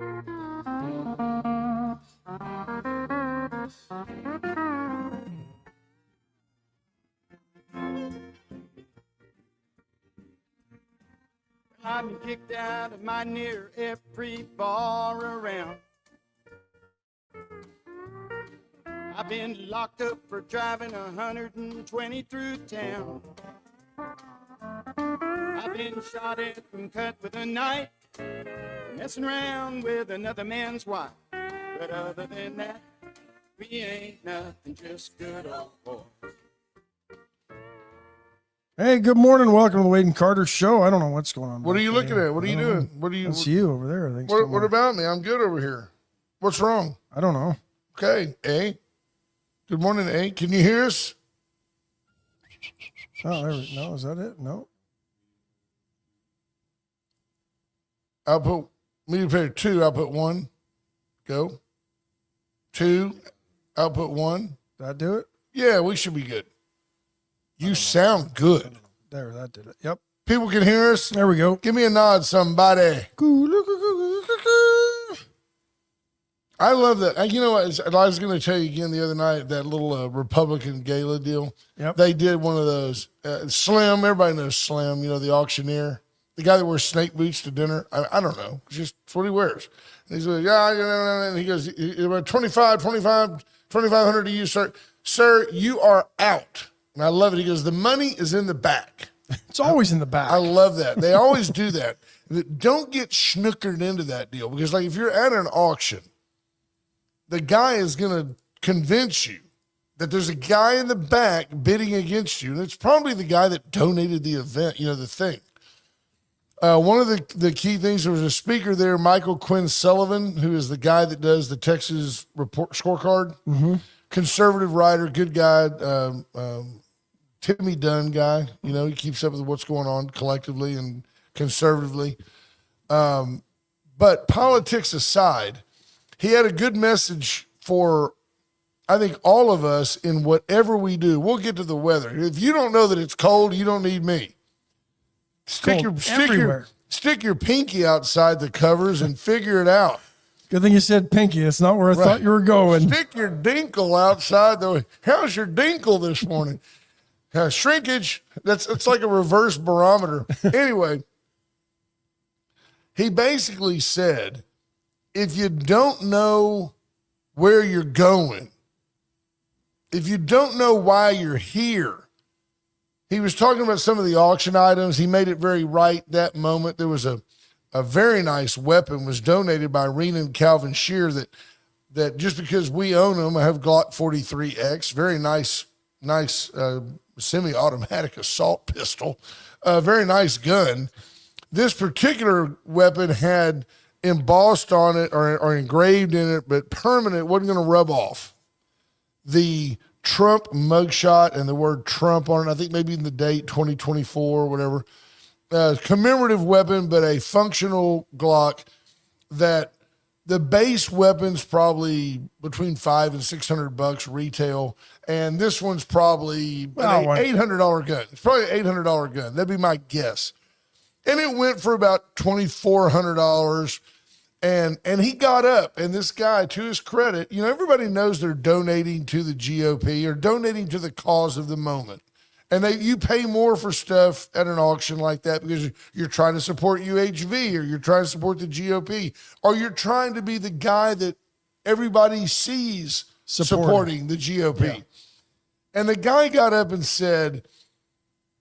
I've been kicked out of my near every bar around. I've been locked up for driving 120 through town. I've been shot at and cut with a knife, messing around with another man's wife. But other than that, we ain't nothing, just good old boys. Hey, good morning. Welcome to the Wade and Carter Show. I don't know what's going on. What are you looking at? What are you doing? What are you? That's you over there, I think. What about me? I'm good over here. What's wrong? I don't know. Okay, A. Good morning, A. Can you hear us? Oh, there we no. Is that it? No. Output media player 2. Output 1. Go. 2. Output 1. Did I do it? Yeah, we should be good. You sound good. There, that did it. Yep. People can hear us. There we go. Give me a nod, somebody. I love that. You know what? I was going to tell you again the other night, that little Republican gala deal. Yep. They did one of those. Slim, everybody knows Slim, the auctioneer. The guy that wears snake boots to dinner. I don't know. It's just it's what he wears. And he's like, yeah, and he goes, 2,500 to you, sir. Sir, you are out. And I love it. He goes, the money is in the back. It's always in the back. I love that. They always do that. Don't get snookered into that deal, because like if you're at an auction, the guy is going to convince you that there's a guy in the back bidding against you. And it's probably the guy that donated the event, the thing. One of the key things, there was a speaker there, Michael Quinn Sullivan, who is the guy that does the Texas report scorecard. Mm-hmm. Conservative writer, good guy, Timmy Dunn guy. He keeps up with what's going on collectively and conservatively. But politics aside, he had a good message for, I think, all of us in whatever we do. We'll get to the weather. If you don't know that it's cold, you don't need me. Stick your pinky outside the covers and figure it out. Good thing you said pinky. It's not where I thought you were going. Stick your dinkle outside. How's your dinkle this morning? Shrinkage. It's like a reverse barometer. Anyway, he basically said, if you don't know where you're going, if you don't know why you're here, he was talking about some of the auction items. He made it very right that moment. There was a very nice weapon was donated by Renan Calvin Shear that just because we own them, I have Glock 43X, very nice semi-automatic assault pistol, very nice gun. This particular weapon had embossed on it or engraved in it, but permanent, wasn't going to rub off, the Trump mugshot and the word Trump on it. I think maybe in the date 2024 or whatever. Commemorative weapon, but a functional Glock that the base weapon's probably between $500 and $600 retail, and this one's probably an $800 gun. It's probably an $800 gun. That'd be my guess. And it went for about $2,400. And he got up, and this guy, to his credit, everybody knows they're donating to the GOP or donating to the cause of the moment. And you pay more for stuff at an auction like that because you're trying to support UHV or you're trying to support the GOP or you're trying to be the guy that everybody sees supporting the GOP. Yeah. And the guy got up and said,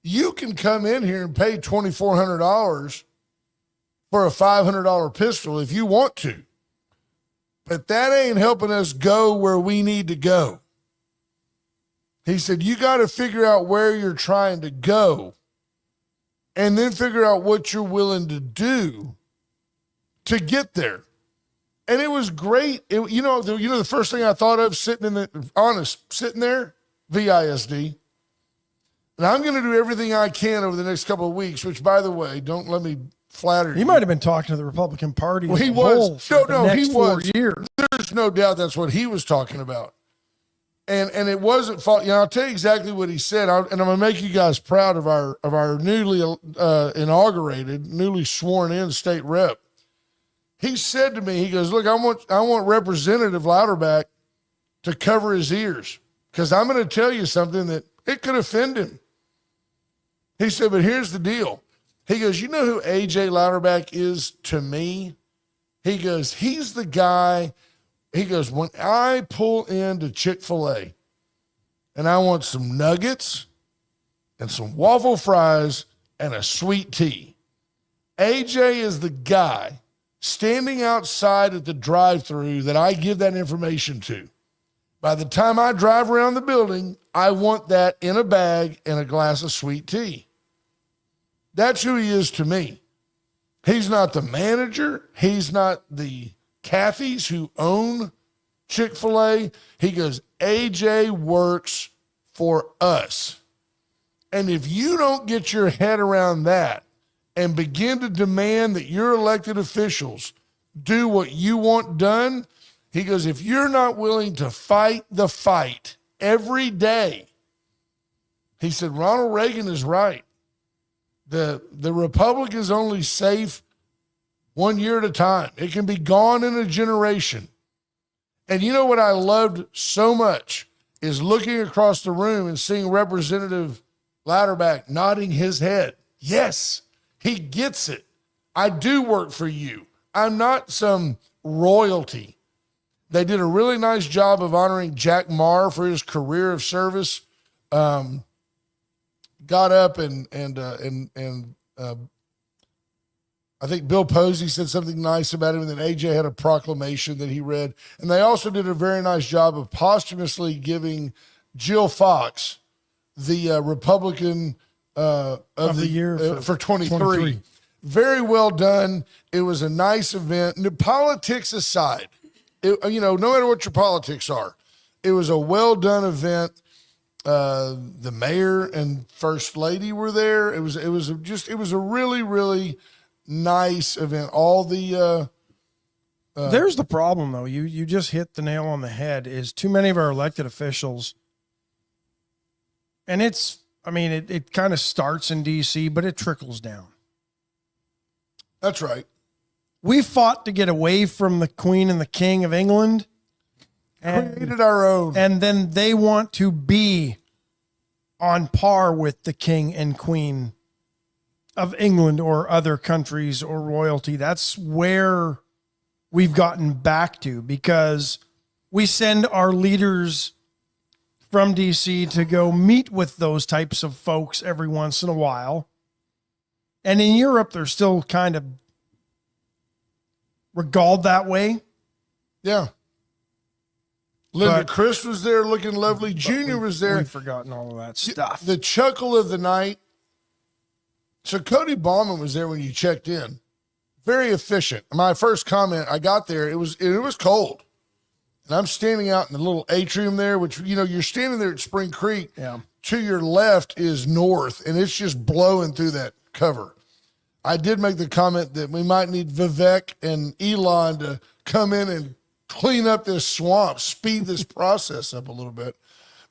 you can come in here and pay $2,400 for a $500 pistol if you want to. But that ain't helping us go where we need to go. He said, you got to figure out where you're trying to go and then figure out what you're willing to do to get there. And it was great. The first thing I thought of sitting there, VISD. And I'm going to do everything I can over the next couple of weeks, which, by the way, don't let me flatter you. He might have been talking to the Republican Party. Well, he was. He was. 4 years. There's no doubt that's what he was talking about. And it wasn't fault. I'll tell you exactly what he said, and I'm going to make you guys proud of our newly inaugurated, newly sworn in state rep. He said to me, he goes, look, I want Representative Louderback to cover his ears because I'm going to tell you something that it could offend him. He said, but here's the deal. He goes, you know who A.J. Louderback is to me? He goes, he's the guy. He goes, when I pull into Chick-fil-A and I want some nuggets and some waffle fries and a sweet tea, A.J. is the guy standing outside at the drive-thru that I give that information to. By the time I drive around the building, I want that in a bag and a glass of sweet tea. That's who he is to me. He's not the manager. He's not the Cathys who own Chick-fil-A. He goes, AJ works for us. And if you don't get your head around that and begin to demand that your elected officials do what you want done, he goes, if you're not willing to fight the fight every day, he said, Ronald Reagan is right. The republic is only safe 1 year at a time. It can be gone in a generation. And you know what I loved so much is looking across the room and seeing Representative Louderback nodding his head. Yes, he gets it. I do work for you. I'm not some royalty. They did a really nice job of honoring Jack Marr for his career of service. Got up and I think Bill Posey said something nice about him, and then AJ had a proclamation that he read. And they also did a very nice job of posthumously giving Jill Fox the Republican of the year for 23. Very well done. It was a nice event. And politics aside, no matter what your politics are, it was a well done event. The mayor and first lady were there. It was a really, really nice event. All the there's the problem though. You just hit the nail on the head. Is too many of our elected officials, and it kind of starts in DC, but it trickles down. That's right. We fought to get away from the Queen and the King of England. Created our own. And then they want to be on par with the King and Queen of England or other countries or royalty. That's where we've gotten back to, because we send our leaders from DC to go meet with those types of folks every once in a while. And in Europe, they're still kind of regaled that way. Yeah. Linda Chris was there looking lovely. Junior was there. We've forgotten all of that stuff. The chuckle of the night. So Cody Ballman was there when you checked in. Very efficient. My first comment, I got there, it was cold. And I'm standing out in the little atrium there, which, you're standing there at Spring Creek. Yeah. To your left is north, and it's just blowing through that cover. I did make the comment that we might need Vivek and Elon to come in and clean up this swamp, speed this process up a little bit.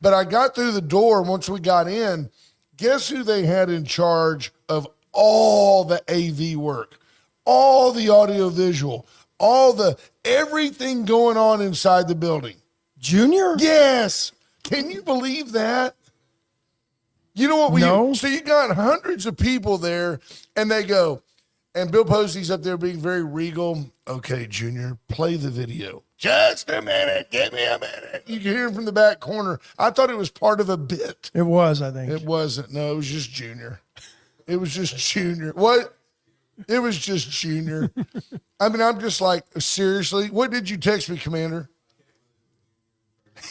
But I got through the door, and once we got in, guess who they had in charge of all the AV work, all the audio visual, everything going on inside the building? Junior? Yes. Can you believe that? You know what No. So you got hundreds of people there, and they go, and Bill Posey's up there being very regal. Okay, Junior, play the video. Just a minute. Give me a minute. You can hear him from the back corner. I thought it was part of a bit. It was, I think. It wasn't. No, it was just Junior. It was just Junior. What? It was just Junior. I'm just like, seriously? What did you text me, Commander?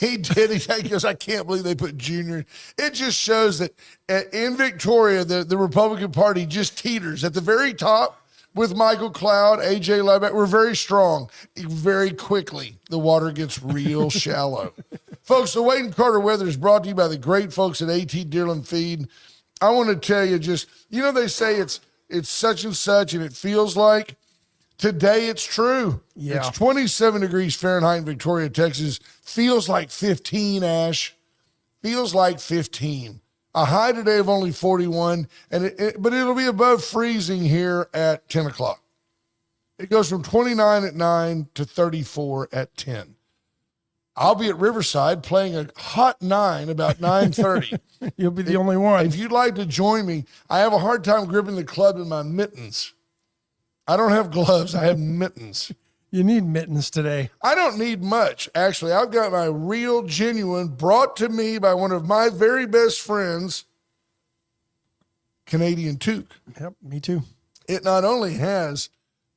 He did. He goes, I can't believe they put Junior. It just shows that in Victoria, the Republican Party just teeters at the very top with Michael Cloud, A.J. Louderback. We're very strong. Very quickly, the water gets real shallow. Folks, the Wade and Carter weather is brought to you by the great folks at A.T. Deerland Feed. I want to tell you they say it's such and such, and it feels like. Today it's true. Yeah. It's 27 degrees Fahrenheit in Victoria, Texas. Feels like 15, Ash. Feels like 15. A high today of only 41, but it'll be above freezing here at 10 o'clock. It goes from 29 at 9 to 34 at 10. I'll be at Riverside playing a hot 9 about 9:30. You'll be the only one. If you'd like to join me, I have a hard time gripping the club in my mittens. I don't have gloves. I have mittens. You need mittens today. I don't need much, actually. I've got my real, genuine, brought to me by one of my very best friends, Canadian toque. Yep, me too. It not only has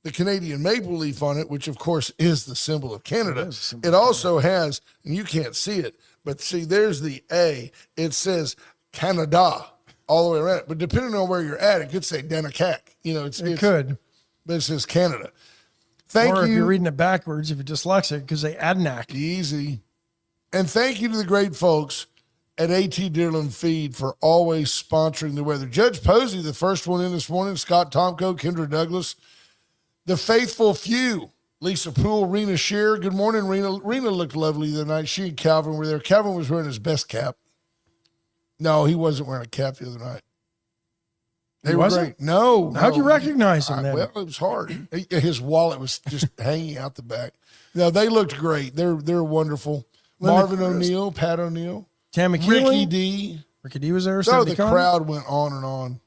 the Canadian maple leaf on it, which of course is the symbol of Canada. It also has, and you can't see it, but see, there's the A. It says Canada all the way around it. But depending on where you're at, it could say Danacac. You know, It could. but it says Canada. Thank Or you. if you're reading it backwards, if you're dyslexic, because they Adnac. Easy. And thank you to the great folks at AT Deerland Feed for always sponsoring the weather. Judge Posey, the first one in this morning, Scott Tomko, Kendra Douglas, the faithful few, Lisa Poole, Rena Shearer. Good morning, Rena. Rena looked lovely the other night. She and Calvin were there. Calvin was wearing his best cap. No, he wasn't wearing a cap the other night. They were wasn't? great. No. How'd you recognize him then? Well, it was hard. His wallet was just hanging out the back. No, they looked great. They're wonderful. Marvin O'Neill, Pat O'Neill, Tammy Ricky Keeling. D. Ricky D was there. So Sandy the Conn. crowd went on and on.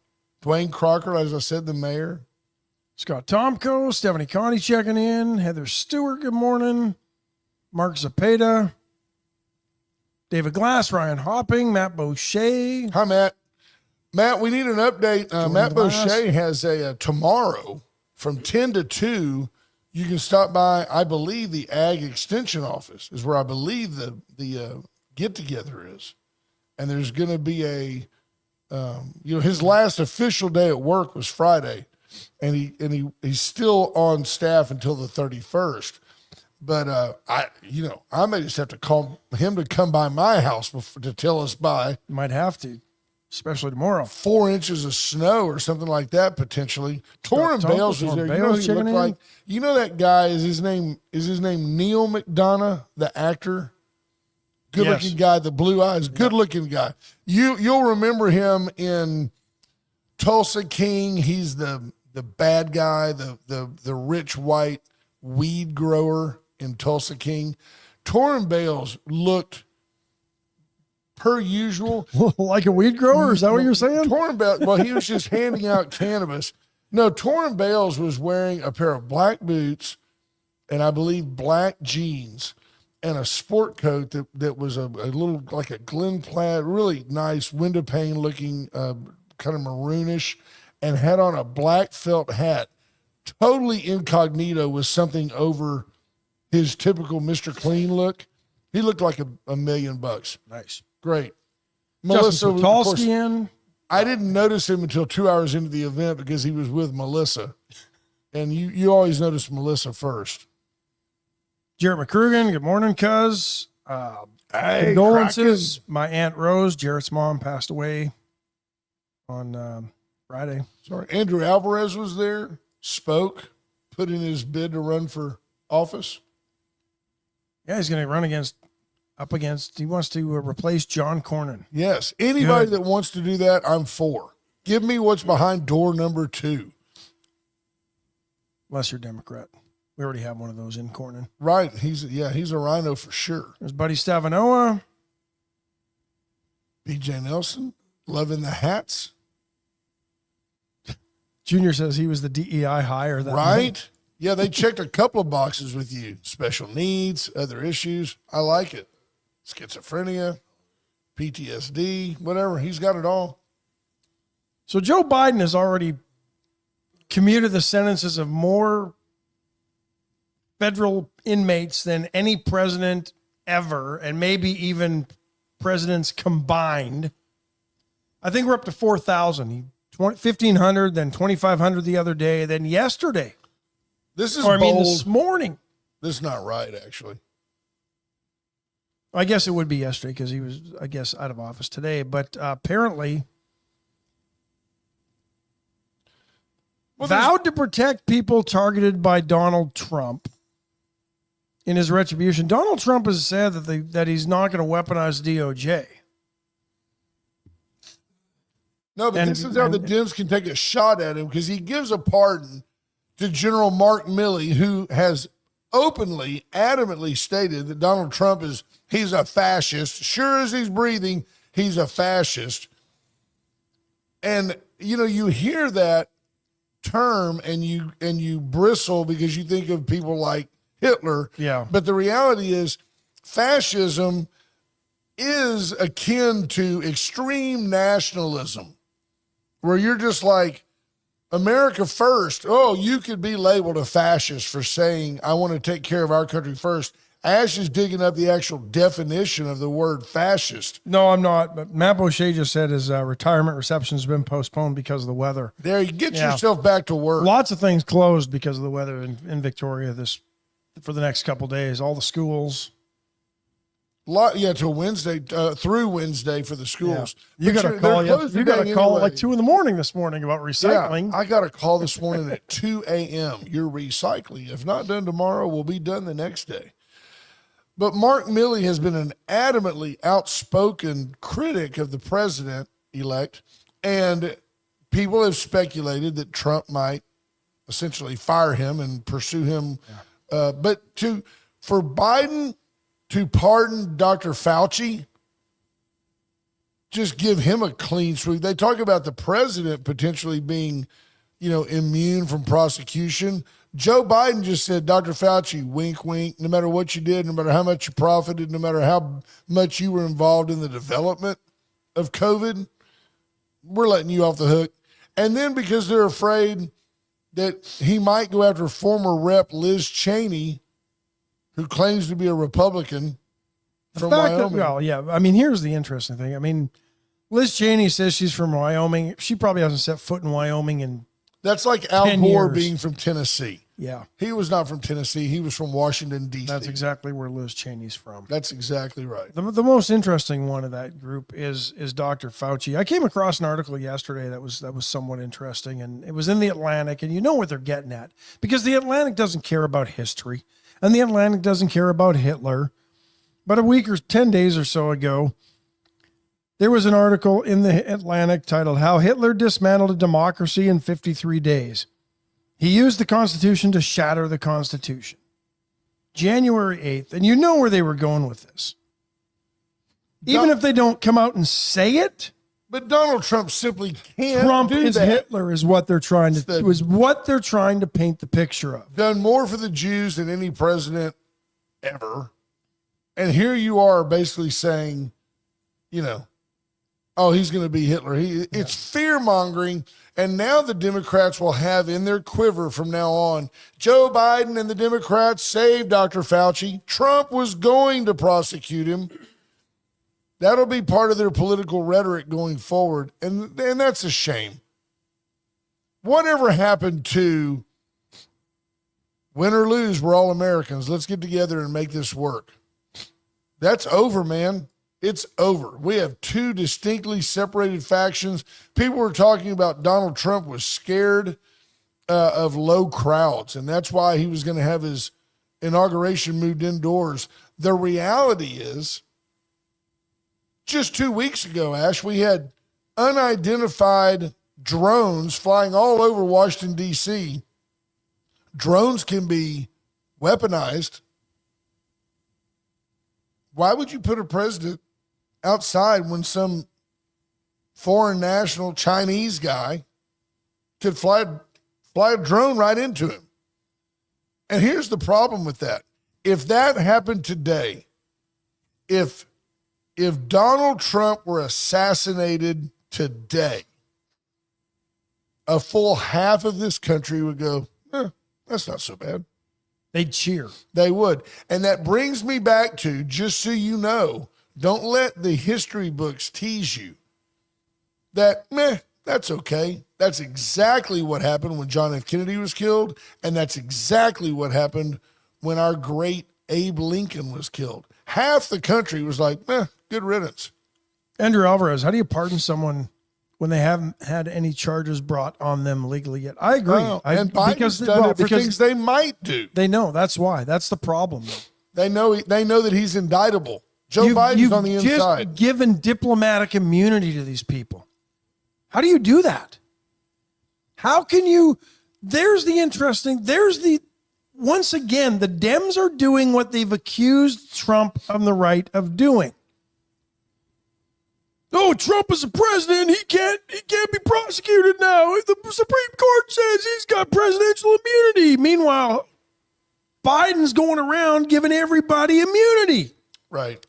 Dwayne Crocker, as I said, the mayor. Scott Tomko, Stephanie Connie checking in. Heather Stewart, good morning. Mark Zapata. David Glass, Ryan Hopping, Matt Boucher. Hi, Matt. Matt, we need an update. Matt Glass. Boucher has a tomorrow from 10 to 2. You can stop by, I believe, the Ag Extension office is where I believe the get-together is. And there's going to be his last official day at work was Friday. And he's still on staff until the 31st. But I may just have to call him to come by my house to tell us by Might have to, especially tomorrow. 4 inches of snow or something like that potentially. Torrin Bales was there. You know who he looked like? You know that guy? Is his name Neil McDonough, the actor? Good looking guy, the blue eyes, good looking guy. You'll remember him in Tulsa King. He's the bad guy, the rich white weed grower in Tulsa King. Torrin Bales looked per usual. Like a weed grower? Is that what you're saying? Torrin Bales, well, he was just handing out cannabis. No, Torrin Bales was wearing a pair of black boots and I believe black jeans and a sport coat that was a little like a Glen Plaid, really nice window pane looking kind of maroonish, and had on a black felt hat, totally incognito with something over his typical Mr. Clean look. He looked like $1 million. Nice. Great. Melissa, Justin of course, Patulski in. I didn't notice him until 2 hours into the event because he was with Melissa. And you always notice Melissa first. Jarrett McCrugan, good morning, cuz. Hey, Condolences. My Aunt Rose, Jarrett's mom, passed away on Friday. Sorry. Andrew Alvarez was there, spoke, put in his bid to run for office. Yeah, he's going to run up against, he wants to replace John Cornyn. Yes. Anybody Good. that wants to do that, I'm for. Give me what's behind door number 2. Unless you're Democrat. We already have one of those in Cornyn. Right. He's a rhino for sure. There's Buddy Stavanoa. BJ Nelson, loving the hats. Junior says he was the DEI hire. That Right? night. Yeah, they checked a couple of boxes with you. Special needs, other issues. I like it. Schizophrenia, PTSD, whatever. He's got it all. So Joe Biden has already commuted the sentences of more federal inmates than any president ever, and maybe even presidents combined. I think we're up to 4,000. 1,500, then 2,500 the other day, then yesterday. This is This morning. This is not right, actually. I guess it would be yesterday because he was, I guess, out of office today. But apparently vowed to protect people targeted by Donald Trump. In his retribution, Donald Trump has said that he's not going to weaponize DOJ. No, but this is how the Dems can take a shot at him because he gives a pardon to General Mark Milley, who has openly, adamantly stated that Donald Trump he's a fascist. Sure as he's breathing, he's a fascist. And, you hear that term and you bristle because you think of people like Hitler. Yeah. But the reality is fascism is akin to extreme nationalism, where you're just like, America first. Oh, you could be labeled a fascist for saying, I want to take care of our country first. Ash is digging up the actual definition of the word fascist. No, I'm not. But Matt Boucher just said his retirement reception has been postponed because of the weather. There, you get yourself back to work. Lots of things closed because of the weather in Victoria for the next couple of days. All the schools. Till Wednesday, through Wednesday for the schools. Yeah. You got a call. You got a call at like 2 a.m. this morning about recycling. Yeah, I got a call this morning at 2 a.m. Your recycling, if not done tomorrow, will be done the next day. But Mark Milley has been an adamantly outspoken critic of the president-elect, and people have speculated that Trump might essentially fire him and pursue him. Yeah. But for Biden to pardon Dr. Fauci, just give him a clean sweep. They talk about the president potentially being, immune from prosecution. Joe Biden just said, Dr. Fauci, wink, wink, no matter what you did, no matter how much you profited, no matter how much you were involved in the development of COVID, we're letting you off the hook. And then because they're afraid that he might go after former Rep. Liz Cheney, who claims to be a Republican from Wyoming. I mean, here's the interesting thing. I mean, Liz Cheney says she's from Wyoming. She probably hasn't set foot in Wyoming in That's like Al Gore being from Tennessee. Yeah. He was not from Tennessee. He was from Washington, D.C. That's exactly where Liz Cheney's from. That's exactly right. The most interesting one of that group is Dr. Fauci. I came across an article yesterday that was somewhat interesting, and it was in the Atlantic, and you know what they're getting at, because the Atlantic doesn't care about history, and the Atlantic doesn't care about Hitler. But a week or 10 days or so ago, there was an article in the Atlantic titled, How Hitler Dismantled a Democracy in 53 Days. He used the Constitution to shatter the Constitution. January 8th. And you know where they were going with this. Even if they don't come out and say it. But Donald Trump simply can't Trump do is that. Hitler is what they're trying to paint the picture of. Done more for the Jews than any president ever. And here you are basically saying, oh, he's going to be Hitler. It's fear-mongering, and now the Democrats will have in their quiver from now on, Joe Biden and the Democrats saved Dr. Fauci. Trump was going to prosecute him. That'll be part of their political rhetoric going forward, and that's a shame. Whatever happened to win or lose, we're all Americans. Let's get together and make this work. That's over, man. It's over. We have two distinctly separated factions. People were talking about Donald Trump was scared of low crowds, and that's why he was going to have his inauguration moved indoors. The reality is, just 2 weeks ago, Ash, we had unidentified drones flying all over Washington, D.C. Drones can be weaponized. Why would you put a president outside when some foreign national Chinese guy could fly a drone right into him? And here's the problem with that. If that happened today, if Donald Trump were assassinated today, a full half of this country would go, that's not so bad. They'd cheer. They would. And that brings me back to, just so you know, don't let the history books tease you. That's okay. That's exactly what happened when John F. Kennedy was killed, and that's exactly what happened when our great Abe Lincoln was killed. Half the country was like, good riddance. Andrew Alvarez, how do you pardon someone when they haven't had any charges brought on them legally yet? I agree. And Biden's done it for things they might do. They know. That's why. That's the problem. They know that he's indictable. Joe Biden's on the inside. You've just given diplomatic immunity to these people. How do you do that? How can you there's once again, the Dems are doing what they've accused Trump on the right of doing. Oh, Trump is a president. He can't be prosecuted now. The Supreme Court says he's got presidential immunity. Meanwhile, Biden's going around giving everybody immunity. Right.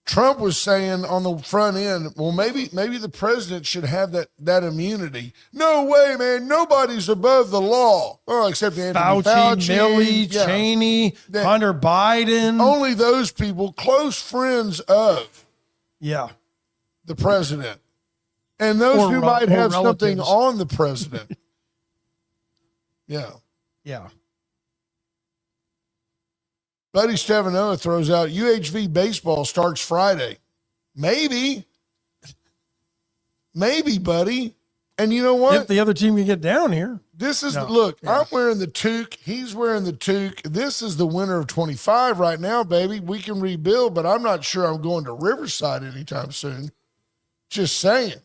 Trump was saying on the front end, well, maybe the president should have that immunity. No way, man. Nobody's above the law. Oh, except Anthony Fauci, Milley, Cheney, Hunter Biden. Only those people, close friends of the president. And those who might have something on the president. Yeah. Buddy Stevanoa throws out UHV baseball starts Friday. Maybe, buddy. And you know what? If the other team can get down here. This is look, I'm wearing the toque. He's wearing the toque. This is the winter of 25 right now, baby. We can rebuild, but I'm not sure I'm going to Riverside anytime soon. Just saying.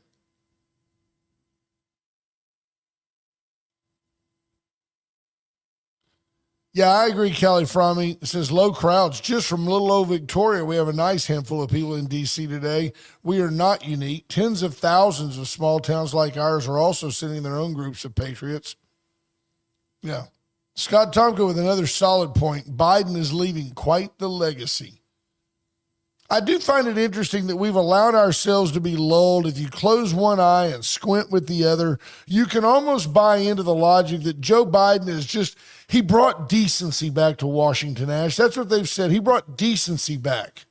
Yeah, I agree, Kelly Fromme. It says low crowds. Just from little old Victoria, we have a nice handful of people in D.C. today. We are not unique. Tens of thousands of small towns like ours are also sending their own groups of patriots. Yeah. Scott Tomko with another solid point. Biden is leaving quite the legacy. I do find it interesting that we've allowed ourselves to be lulled. If you close one eye and squint with the other, you can almost buy into the logic that Joe Biden is just, he brought decency back to Washington, Ash. That's what they've said. He brought decency back.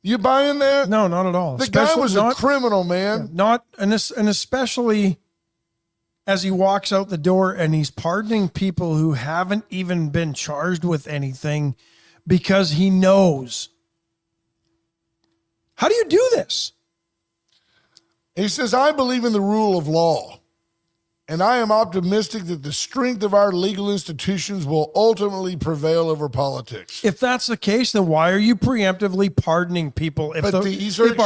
You buying that? No, not at all. The guy was a criminal, man. And especially as he walks out the door and he's pardoning people who haven't even been charged with anything because he knows. How do you do this? He says, I believe in the rule of law, and I am optimistic that the strength of our legal institutions will ultimately prevail over politics. If that's the case, then why are you preemptively pardoning people? If our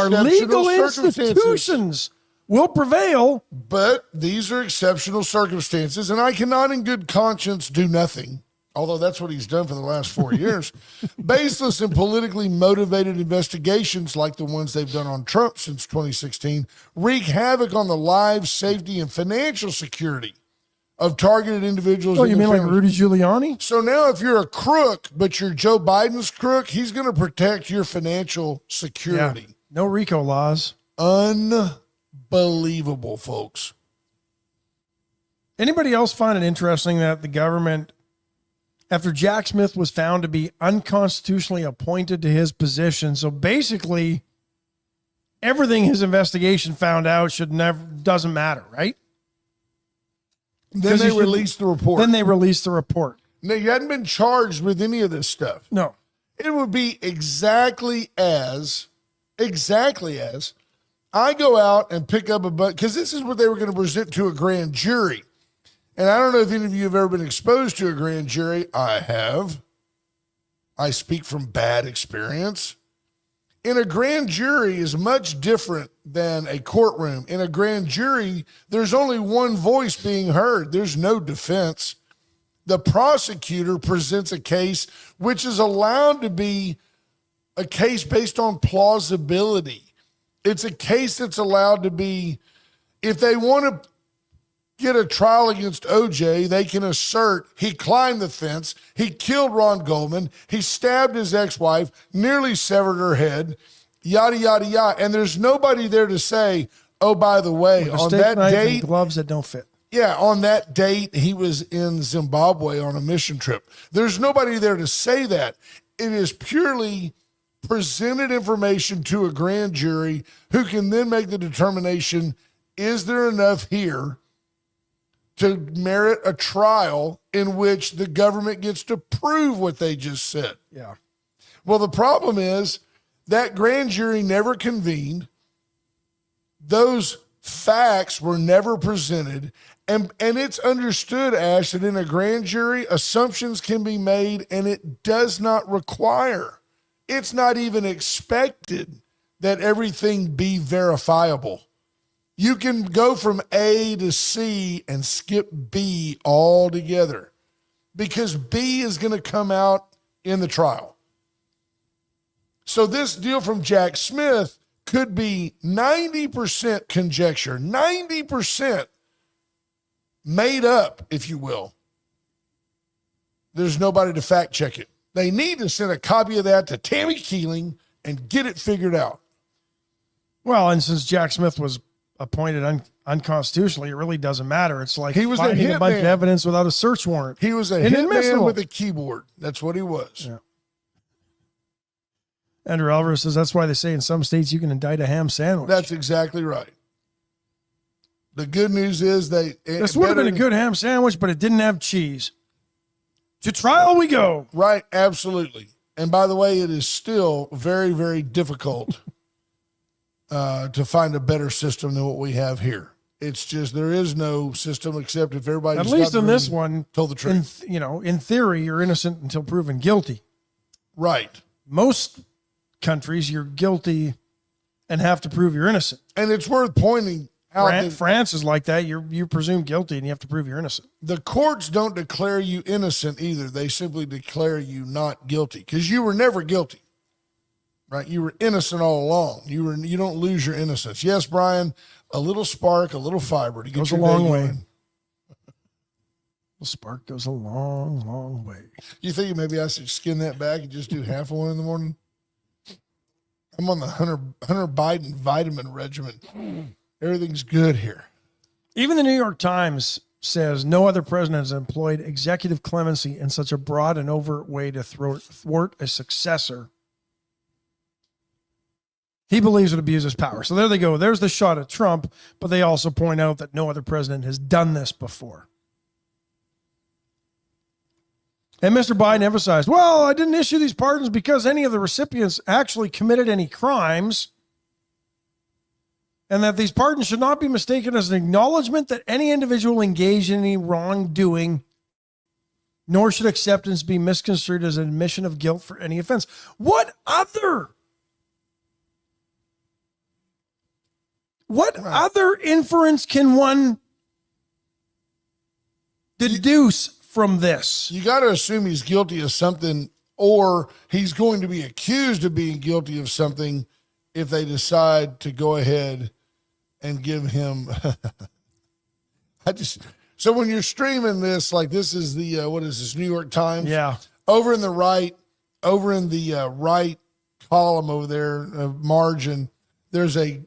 legal institutions will prevail. But these are exceptional circumstances, and I cannot in good conscience do nothing, although that's what he's done for the last 4 years. Baseless and politically motivated investigations like the ones they've done on Trump since 2016 wreak havoc on the lives, safety, and financial security of targeted individuals. Oh, you mean like Rudy Giuliani? So now if you're a crook, but you're Joe Biden's crook, he's going to protect your financial security. Yeah. No RICO laws. Unbelievable, folks. Anybody else find it interesting that the government, after Jack Smith was found to be unconstitutionally appointed to his position, so basically everything his investigation found out doesn't matter, right? Then they released the report. No, you hadn't been charged with any of this stuff. No. It would be exactly as I go out and pick up because this is what they were going to present to a grand jury. And I don't know if any of you have ever been exposed to a grand jury. I have. I speak from bad experience. In a grand jury is much different than a courtroom. In a grand jury, there's only one voice being heard. There's no defense. The prosecutor presents a case which is allowed to be a case based on plausibility. It's a case that's allowed to be, if they want to get a trial against OJ, they can assert he climbed the fence, he killed Ron Goldman, he stabbed his ex-wife, nearly severed her head, yada, yada, yada. And there's nobody there to say, oh, by the way, on that date, gloves that don't fit. Yeah, on that date, he was in Zimbabwe on a mission trip. There's nobody there to say that. It is purely presented information to a grand jury who can then make the determination, is there enough here to merit a trial in which the government gets to prove what they just said? Yeah. Well, the problem is that grand jury never convened. Those facts were never presented. And it's understood, Ash, that in a grand jury, assumptions can be made, and it does not require, it's not even expected that everything be verifiable. You can go from A to C and skip B altogether because B is going to come out in the trial. So this deal from Jack Smith could be 90% conjecture, 90% made up, if you will. There's nobody to fact check it. They need to send a copy of that to Tammy Keeling and get it figured out. Well, and since Jack Smith was appointed unconstitutionally, it really doesn't matter. It's like he was finding a bunch hitman. of evidence without a search warrant. He was a hitman with a keyboard. That's what he was. Yeah. Andrew Alvarez says that's why they say in some states you can indict a ham sandwich. That's exactly right. The good news is this would have been a good ham sandwich, but it didn't have cheese. To trial we go. Right, absolutely. And by the way, it is still very, very difficult to find a better system than what we have here. It's just there is no system except if everybody. At least in this one, told the truth. In theory, you're innocent until proven guilty. Right. Most countries, you're guilty and have to prove you're innocent. And it's worth pointing out France is like that. You're presumed guilty and you have to prove you're innocent. The courts don't declare you innocent either. They simply declare you not guilty because you were never guilty. Right? You were innocent all along. You don't lose your innocence. Yes, Brian, a little spark, a little fiber to get goes your a long way. Going. The spark goes a long, long way. You think maybe I should skin that back and just do half of one in the morning? I'm on the Hunter Biden vitamin regimen. Everything's good here. Even the New York Times says no other president has employed executive clemency in such a broad and overt way to thwart a successor. He believes it abuses power. So there they go. There's the shot at Trump, but they also point out that no other president has done this before. And Mr. Biden emphasized, well, I didn't issue these pardons because any of the recipients actually committed any crimes, and that these pardons should not be mistaken as an acknowledgement that any individual engaged in any wrongdoing, nor should acceptance be misconstrued as an admission of guilt for any offense. What other inference can one deduce from this? You got to assume he's guilty of something, or he's going to be accused of being guilty of something if they decide to go ahead and give him. So when you're streaming this, like this is the, what is this, New York Times? Yeah. Over in the right column over there, margin, there's a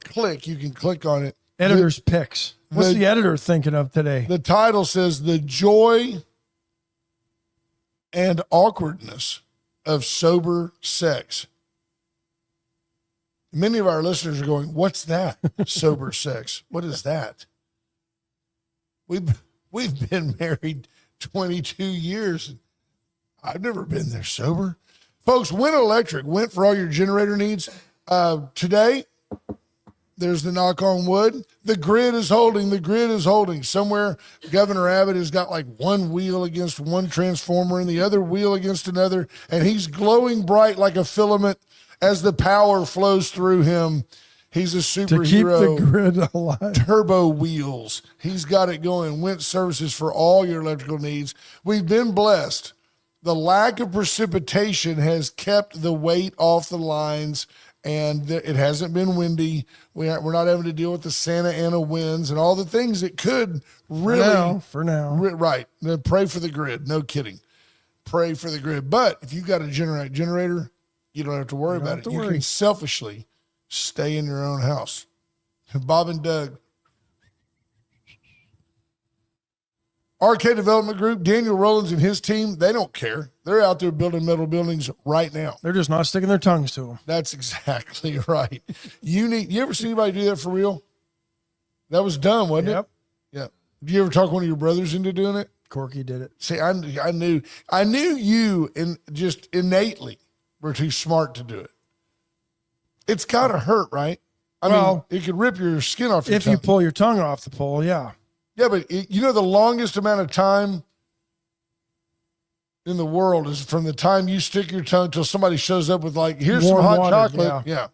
click. You can click on it. Editor's picks. What's the editor thinking of today? The title says the joy and awkwardness of sober sex. Many of our listeners are going, what's that? Sober sex. What is that? We've been married 22 years. I've never been there sober. Folks, Win Electric went for all your generator needs. Today, there's the knock on wood. The grid is holding. Somewhere, Governor Abbott has got like one wheel against one transformer and the other wheel against another, and he's glowing bright like a filament as the power flows through him. He's a superhero. To keep the grid alive. Turbo wheels. He's got it going. Went services for all your electrical needs. We've been blessed. The lack of precipitation has kept the weight off the lines, and it hasn't been windy. We're not having to deal with the Santa Ana winds and all the things that could really. For now. Right. Pray for the grid. No kidding. Pray for the grid. But if you've got a generator, you don't have to worry about it. You can selfishly stay in your own house. Bob and Doug. RK Development Group, Daniel Rollins and his team, they don't care. They're out there building metal buildings right now. They're just not sticking their tongues to them. That's exactly right. You ever see anybody do that for real? That was dumb, wasn't it? Yeah. Did you ever talk one of your brothers into doing it? Corky did it. See, I knew you just innately were too smart to do it. It's got to hurt, right? I mean, it could rip your skin off your tongue. If you pull your tongue off the pole, yeah. Yeah, but the longest amount of time in the world is from the time you stick your tongue till somebody shows up with like, here's warm some hot water, chocolate. Yeah.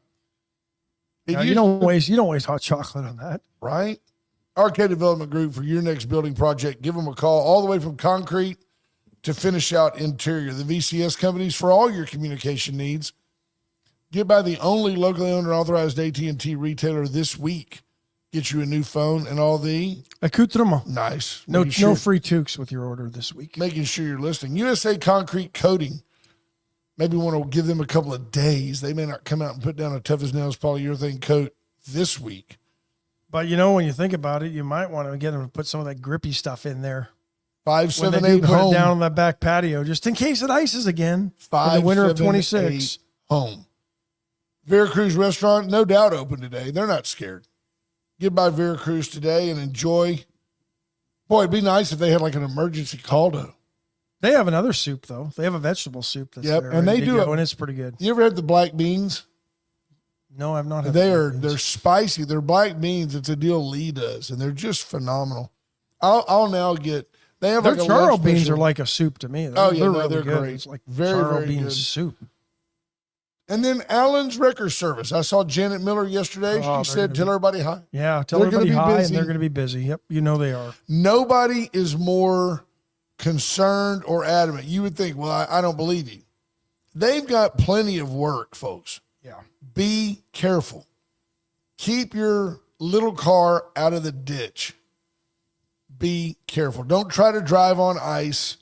No, you don't waste hot chocolate on that. Right? Arcade Development Group for your next building project. Give them a call all the way from concrete to finish out interior. The VCS companies for all your communication needs. Get by the only locally owned and authorized AT&T retailer this week. Get you a new phone and all the accoutrement. Nice. No free toques with your order this week. Making sure you're listening. USA Concrete Coating. Maybe want to give them a couple of days. They may not come out and put down a tough as nails polyurethane coat this week. But when you think about it, you might want to get them to put some of that grippy stuff in there. 578 put home. it down on that back patio, just in case it ices again in the winter of 26. Home. Veracruz Restaurant, no doubt open today. They're not scared. Get by Veracruz today and enjoy. Boy, it'd be nice if they had like an emergency caldo. They have another soup though. They have a vegetable soup that's there, and they do it, and it's pretty good. You ever had the black beans? No, I've not had. They're spicy. They're black beans. It's a deal Lee does, and they're just phenomenal. I'll now get. They have their like charro beans are like a soup to me. They're really they're good. great. It's like very charro beans soup. And then Allen's Wrecker Service. I saw Janet Miller yesterday. She said, "Tell everybody hi." Yeah, tell everybody hi, and they're going to be busy. Yep, they are. Nobody is more concerned or adamant. You would think, well, I don't believe you. They've got plenty of work, folks. Yeah. Be careful. Keep your little car out of the ditch. Be careful. Don't try to drive on ice.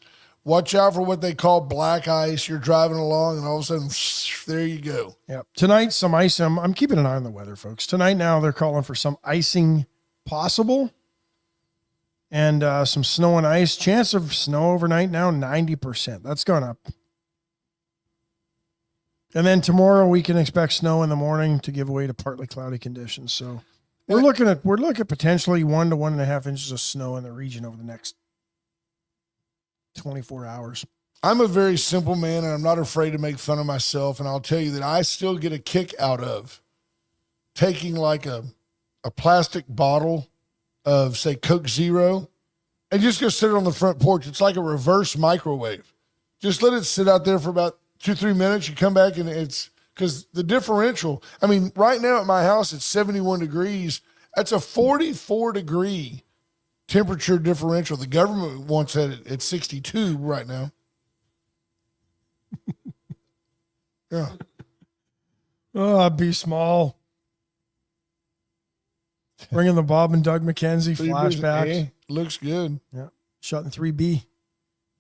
Watch out for what they call black ice. You're driving along, and all of a sudden, there you go. Yeah. Tonight, some ice. I'm keeping an eye on the weather, folks. Tonight, now they're calling for some icing possible, and some snow and ice. Chance of snow overnight now 90%. That's gone up. And then tomorrow we can expect snow in the morning to give way to partly cloudy conditions. So we're looking at potentially 1 to 1.5 inches of snow in the region over the next 24 hours. I'm a very simple man, and I'm not afraid to make fun of myself. And I'll tell you that I still get a kick out of taking like a plastic bottle of, say, Coke Zero and just go sit it on the front porch. It's like a reverse microwave. Just let it sit out there for about 2-3 minutes. You come back, and it's because the differential, right now at my house, it's 71 degrees. That's a 44-degree temperature differential. The government wants it at 62 right now. Yeah. Oh, be small. Bringing the Bob and Doug McKenzie flashbacks. Looks good. Yeah. Shot in 3B.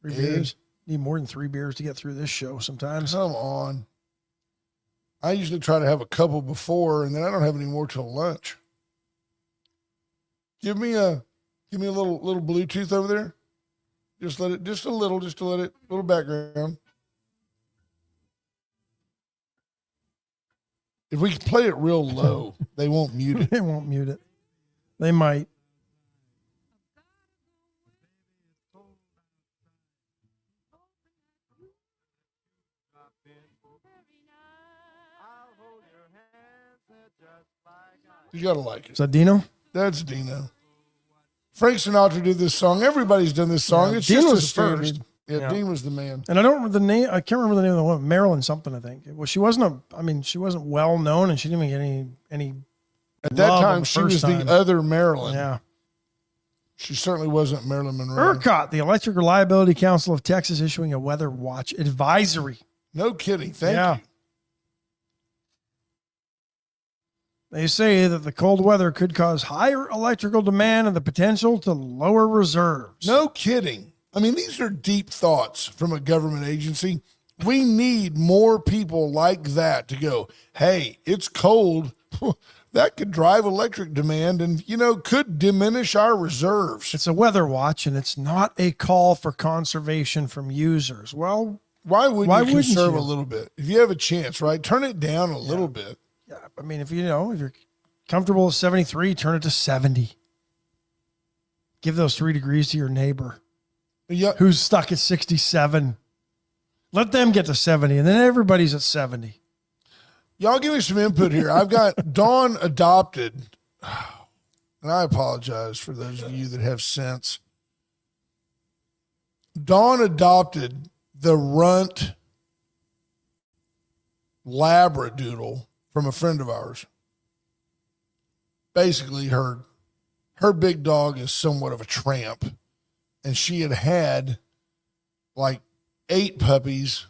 3 beers. Need more than 3 beers to get through this show sometimes. Come on. I usually try to have a couple before, and then I don't have any more till lunch. Give me a little Bluetooth over there. Just to let it, little background. If we play it real low, they won't mute it. They won't mute it. They might. You gotta like it. Is that Dino? That's Dino. Frank Sinatra did this song. Everybody's done this song. Yeah, it's Dean just was a the standard. first. Yeah, Dean was the man. And I don't remember the name. I can't remember the name of the woman. Marilyn something, I think. Well, she wasn't she wasn't well known, and she didn't even get any. At that time, she was the other Marilyn. Yeah. She certainly wasn't Marilyn Monroe. ERCOT, the Electric Reliability Council of Texas, issuing a weather watch advisory. No kidding. Thank you. They say that the cold weather could cause higher electrical demand and the potential to lower reserves. No kidding. These are deep thoughts from a government agency. We need more people like that to go, hey, it's cold. That could drive electric demand and, could diminish our reserves. It's a weather watch, and it's not a call for conservation from users. Well, why wouldn't you conserve a little bit? If you have a chance, right? Turn it down a little bit. Yeah, if you're comfortable at 73, turn it to 70. Give those 3 degrees to your neighbor who's stuck at 67. Let them get to 70, and then everybody's at 70. Y'all give me some input here. I've got Dawn adopted, and I apologize for those of you that have sense. Dawn adopted the runt Labradoodle from a friend of ours. basically her big dog is somewhat of a tramp, and she had like 8 puppies.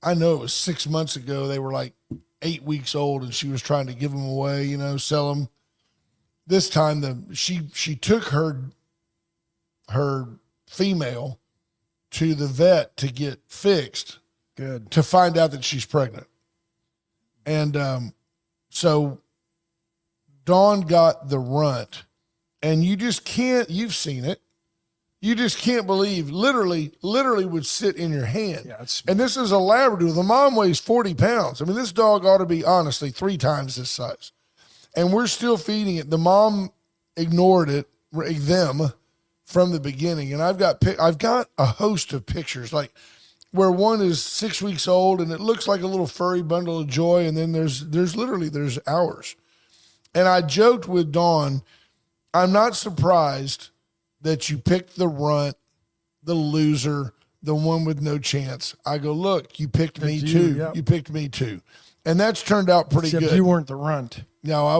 I know it was 6 months ago. They were like 8 weeks old, and she was trying to give them away, sell them. This time she took her female to the vet to get fixed. Good. To find out that she's pregnant. And so Dawn got the runt, and you just can't, you've seen it. You just can't believe, literally would sit in your hand. Yeah, and this is a Labrador. The mom weighs 40 pounds. I mean, this dog ought to be, honestly, 3 times this size. And we're still feeding it. The mom ignored them from the beginning. And I've got a host of pictures, like where one is 6 weeks old and it looks like a little furry bundle of joy. And then there's hours. And I joked with Dawn, I'm not surprised that you picked the runt, the loser, the one with no chance. I go, look, you picked me too. Yep. You picked me too. And that's turned out pretty Except good. you weren't the runt. No, I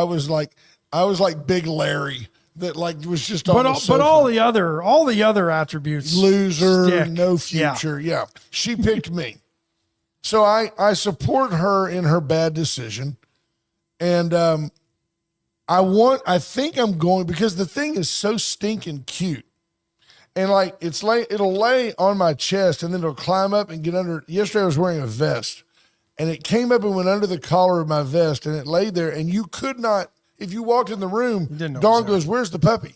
was like Big Larry that like was just on the sofa. But all the other attributes. Loser, stick. no future. Yeah. She picked me. So I support her in her bad decision. And I think I'm going, because the thing is so stinking cute. And like it'll lay on my chest and then it'll climb up and get under. Yesterday I was wearing a vest. And it came up and went under the collar of my vest, and it laid there. And you could not, if you walked in the room, Dawn goes, "Where's the puppy?"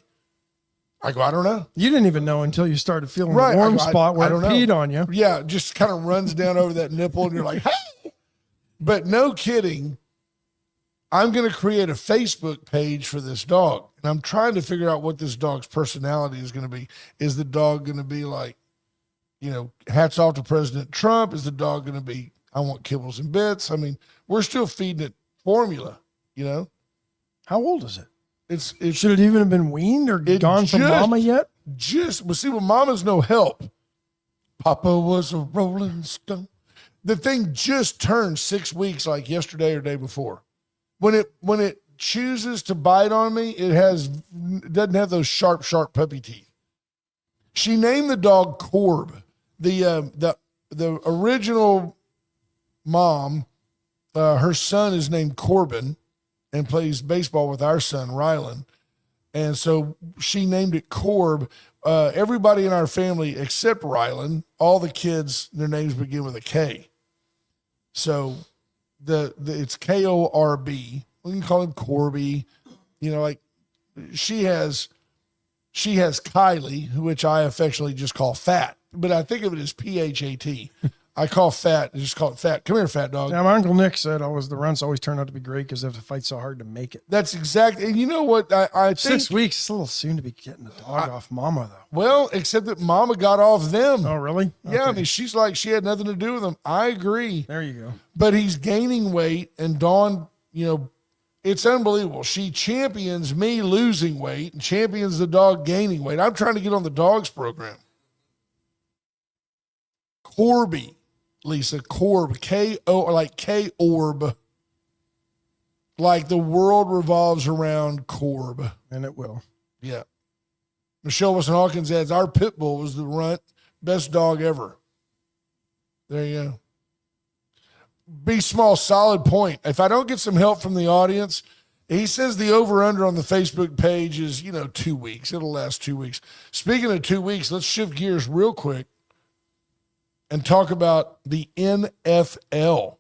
I go, "I don't know." You didn't even know until you started feeling the warm spot where it peed on you. Yeah, it just kind of runs down over that nipple, and you're like, "Hey!" But no kidding, I'm going to create a Facebook page for this dog, and I'm trying to figure out what this dog's personality is going to be. Is the dog going to be like, hats off to President Trump? Is the dog going to be, I want kibbles and bits? I mean, we're still feeding it formula, How old is it? It should it even have been weaned or gone from mama yet? Well, mama's no help. Papa was a rolling stone. The thing just turned 6 weeks, like yesterday or day before. When it chooses to bite on me, it doesn't have those sharp puppy teeth. She named the dog Corb. The original mom, her son is named Corbin and plays baseball with our son, Rylan. And so she named it Corb. Everybody in our family except Rylan, all the kids, their names begin with a K. So it's K-O-R-B. We can call him Corby. Like she has Kylie, which I affectionately just call Fat, but I think of it as P-H-A-T. I call Fat, just call it Fat. Come here, fat dog. Now, my Uncle Nick said the runts always turn out to be great because they have to fight so hard to make it. That's exactly, and you know what? I think 6 weeks, it's a little soon to be getting the dog off mama, though. Well, except that mama got off them. Oh, really? Yeah, Okay. I mean, she's like, she had nothing to do with them. I agree. There you go. But he's gaining weight, and Dawn, it's unbelievable. She champions me losing weight and champions the dog gaining weight. I'm trying to get on the dogs program. Corby, Lisa, Corb, K-Orb. Like the world revolves around Corb. And it will. Yeah. Michelle Wilson Hawkins adds, our pit bull was the runt, best dog ever. There you go. Be small, solid point. If I don't get some help from the audience, he says the over-under on the Facebook page is, 2 weeks. It'll last 2 weeks. Speaking of 2 weeks, let's shift gears real quick and talk about the NFL.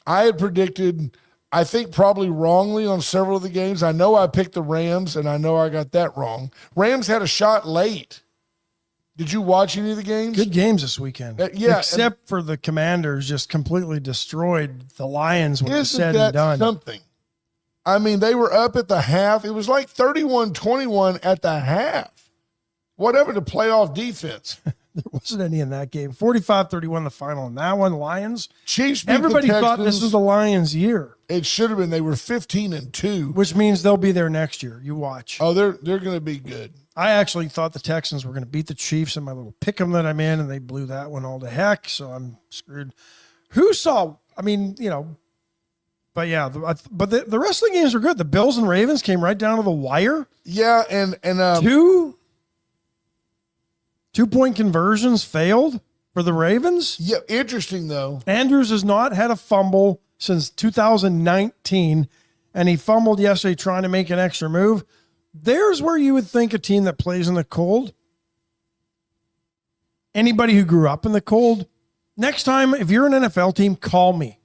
I had predicted, I think probably wrongly on several of the games. I know I picked the Rams, and I know I got that wrong. Rams had a shot late. Did you watch any of the games? Good games this weekend. Yeah. Except for the Commanders just completely destroyed the Lions when it's said that and done. Something. I mean, they were up at the half. It was like 31-21 at the half. Whatever to playoff defense. There wasn't any in that game. 45-31 the final. And that one, Lions. Chiefs beat Everybody the thought this Texans. was the Lions' year. It should have been. They were 15-2. Which means they'll be there next year. You watch. Oh, they're going to be good. I actually thought the Texans were going to beat the Chiefs in my little pick'em that I'm in, and they blew that one all to heck, so I'm screwed. Who saw, But yeah, the rest of the games were good. The Bills and Ravens came right down to the wire. Yeah, and Two-point conversions failed for the Ravens. yeah, interesting though. Andrews has not had a fumble since 2019, and he fumbled yesterday trying to make an extra move. There's where you would think a team that plays in the cold, anybody who grew up in the cold, next time, if you're an NFL team, call me.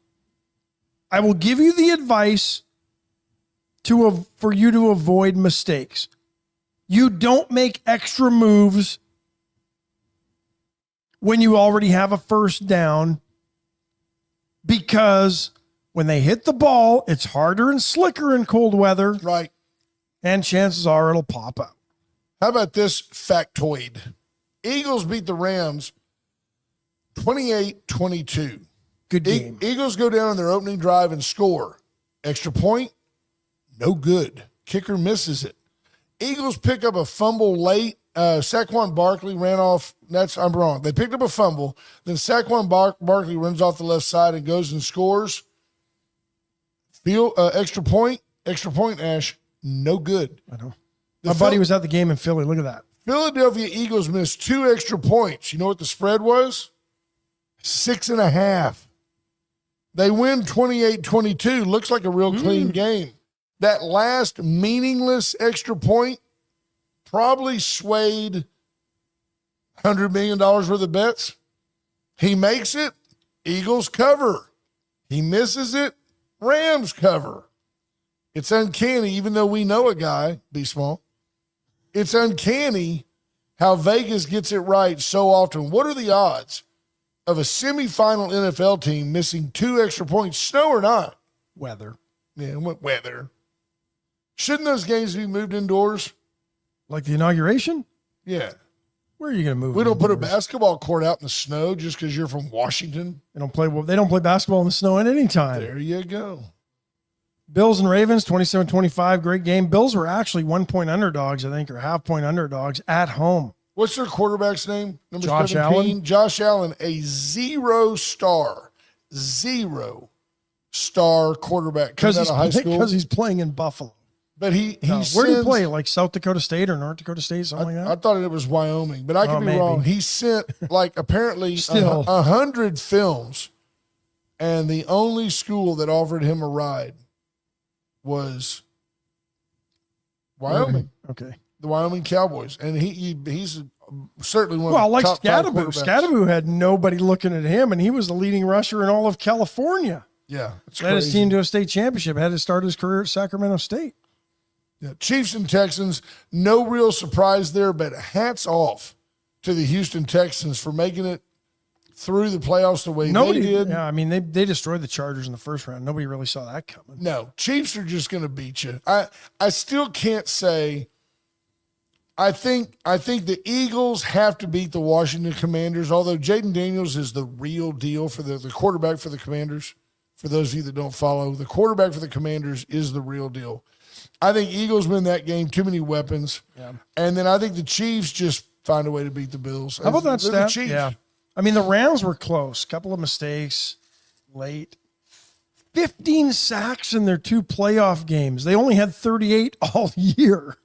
I will give you the advice for you to avoid mistakes. You don't make extra moves when you already have a first down, because when they hit the ball, it's harder and slicker in cold weather. Right. And chances are it'll pop out. How about this factoid? Eagles beat the Rams 28-22. Good game. Eagles go down on their opening drive and score. Extra point, no good. Kicker misses it. Eagles pick up a fumble late. Saquon Barkley ran off. I'm wrong. They picked up a fumble. Then Saquon Barkley runs off the left side and goes and scores. Extra point, Ash, no good. I know. My buddy was at the game in Philly. Look at that. Philadelphia Eagles missed 2 extra points. You know what the spread was? 6.5. They win 28-22. Looks like a real clean game. That last meaningless extra point probably swayed $100 million worth of bets. He makes it, Eagles cover. He misses it, Rams cover. It's uncanny, even though we know a guy, be small. It's uncanny how Vegas gets it right so often. What are the odds of a semifinal NFL team missing 2 extra points, snow or not? Weather. Yeah, what weather? Shouldn't those games be moved indoors? Like the inauguration? Yeah. Where are you going to move? We don't put a indoors? basketball court out in the snow just because you're from Washington. They don't play basketball in the snow at any time. There you go. Bills and Ravens, 27-25, great game. Bills were actually 1-point underdogs, I think, or half-point underdogs at home. What's their quarterback's name? Number Josh 17? Allen. Josh Allen, a zero-star quarterback coming out of high school. Because he's playing in Buffalo. But where did he play? Like South Dakota State or North Dakota State, something like I that? thought it was Wyoming, but I could be maybe. wrong. He sent apparently Still. 100 films, and the only school that offered him a ride was Wyoming. Okay. The Wyoming Cowboys, and he's certainly one. Well, of like the top 5 Scadaboo. quarterbacks. Scadaboo had nobody looking at him, and he was the leading rusher in all of California. Yeah, it's Led his crazy. team to a state championship. Had to start his career at Sacramento State. Yeah, Chiefs and Texans, no real surprise there, but hats off to the Houston Texans for making it through the playoffs the way they did. Yeah, I mean, they destroyed the Chargers in the first round. Nobody really saw that coming. No, Chiefs are just going to beat you. I still can't say. I think the Eagles have to beat the Washington Commanders, although Jaden Daniels is the real deal for the quarterback for the Commanders. For those of you that don't follow, the quarterback for the Commanders is the real deal. I think Eagles win that game, too many weapons. Yeah. And then I think the Chiefs just find a way to beat the Bills. How about that They're the stat? Chiefs. Yeah. I mean, the Rams were close. Couple of mistakes late. 15 sacks in their 2 playoff games. They only had 38 all year.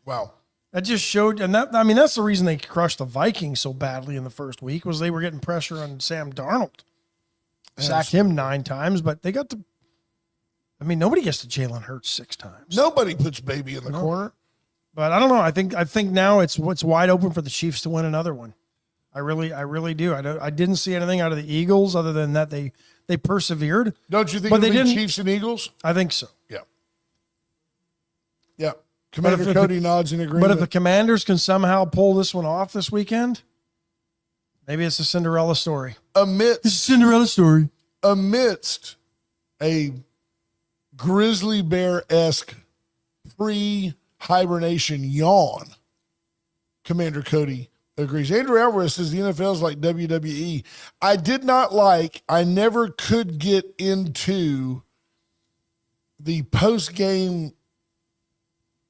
Wow. That just showed, and that's the reason they crushed the Vikings so badly in the first week, was they were getting pressure on Sam Darnold. Sacked him 9 times, but they got nobody gets to Jalen Hurts 6 times. Nobody puts baby in the corner. But I don't know. I think now it's wide open for the Chiefs to win another one. I really do. I didn't see anything out of the Eagles other than that they persevered. Don't you think But it'll they be didn't- Chiefs and Eagles? I think so. Yeah. Yeah. Commander if Cody nods in agreement. But if the Commanders can somehow pull this one off this weekend, maybe it's a Cinderella story. Cinderella story. Amidst a grizzly bear-esque pre-hibernation yawn, Commander Cody agrees. Andrew Alvarez says the NFL is like WWE. I never could get into the post-game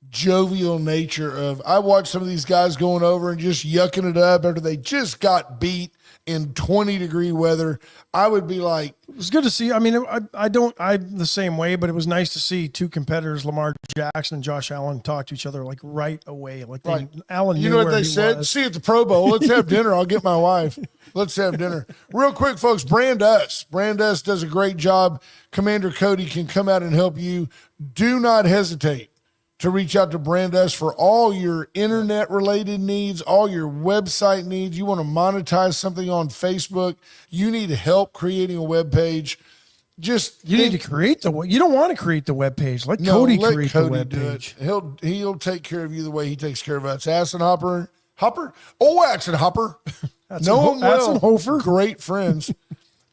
jovial nature of, I watch some of these guys going over and just yucking it up after they just got beat in 20-degree weather. I would be like, It was good to see. I mean, I'm the same way, but it was nice to see two competitors, Lamar Jackson and Josh Allen, talk to each other like right away. Like Allen knew you know what where they he said? was. See you at the Pro Bowl. Let's have dinner. I'll get my wife. Let's have dinner. Real quick, folks, Brand Us. Brand Us does a great job. Commander Cody can come out and help you. Do not hesitate to reach out to Brand Us for all your internet-related needs, all your website needs. You want to monetize something on Facebook. You need help creating a web page. You need to create you don't want to create the web page. Let Cody create the web page. He'll take care of you the way he takes care of us. Aston Hopper. Oh, Aston Hopper. Know him well. Hofer. Great friends.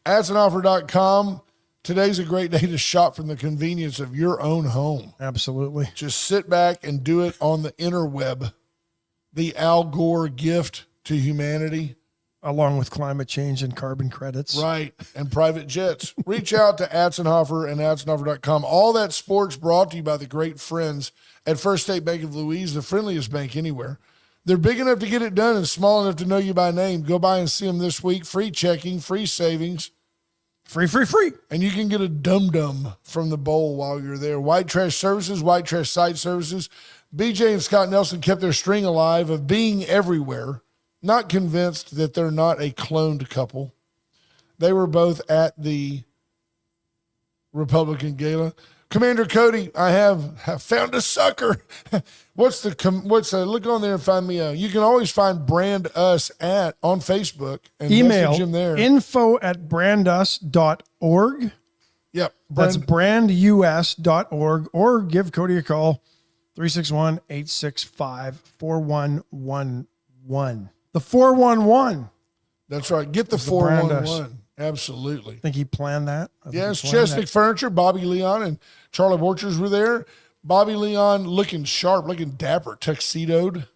AstonHopper.com. Today's a great day to shop from the convenience of your own home. Absolutely. Just sit back and do it on the interweb. The Al Gore gift to humanity. Along with climate change and carbon credits. Right. And private jets. Reach out to Atzenhofer and AtzenHofer.com. All that sports brought to you by the great friends at First State Bank of Louise, the friendliest bank anywhere. They're big enough to get it done and small enough to know you by name. Go by and see them this week. Free checking, free savings. Free. And you can get a dum-dum from the bowl while you're there. White Trash Services, White Trash Site Services. BJ and Scott Nelson kept their string alive of being everywhere. Not convinced that they're not a cloned couple. They were both at the Republican Gala. Commander Cody, I have found a sucker. Look on there and find me. You can always find Brand Us on Facebook and email message him there. info@brandus.org. Yep. That's brandus.org, or give Cody a call, 361-865-4111. The 411. That's right. Get the 411. Absolutely. Think he planned that? Yes, Chesnick Furniture, Bobby Leon and Charlie Borchers were there. Bobby Leon looking sharp, looking dapper, tuxedoed.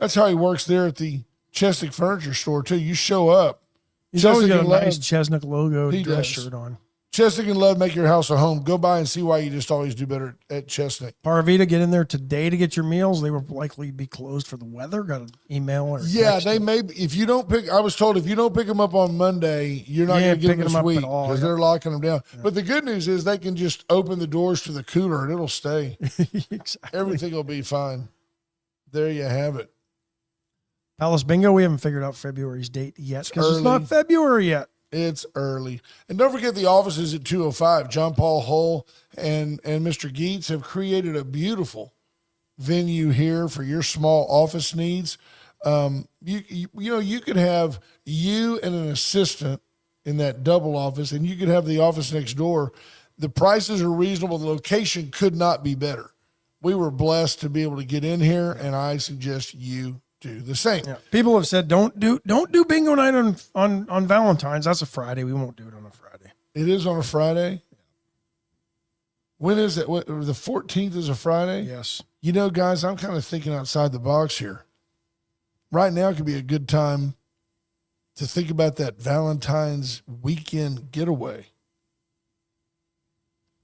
That's how he works there at the Chesnick Furniture store, too. You show up. He's always got a nice Chesnick logo dress shirt on. Chesnick and Love make your house a home. Go by and see why you just always do better at Chesnick. Parvita, get in there today to get your meals. They were likely to be closed for the weather. Got an email or they may. If you don't pick, I was told if you don't pick them up on Monday, you're not going to get them this week because they're locking them down. Yeah. But the good news is they can just open the doors to the cooler and it'll stay. Exactly. Everything will be fine. There you have it. Palace Bingo. We haven't figured out February's date yet because it's not February yet. It's early. And don't forget the offices at 205. John Paul Hull and Mr. Geets have created a beautiful venue here for your small office needs. You could have you and an assistant in that double office, and you could have the office next door. The prices are reasonable. The location could not be better. We were blessed to be able to get in here, and I suggest you do the same. Yeah. People have said don't do bingo night on Valentine's. That's a Friday. We won't do it on a Friday. It is on a Friday. When is it? The 14th is a Friday? Yes. You know, guys, I'm kind of thinking outside the box here. Right now could be a good time to think about that Valentine's weekend getaway.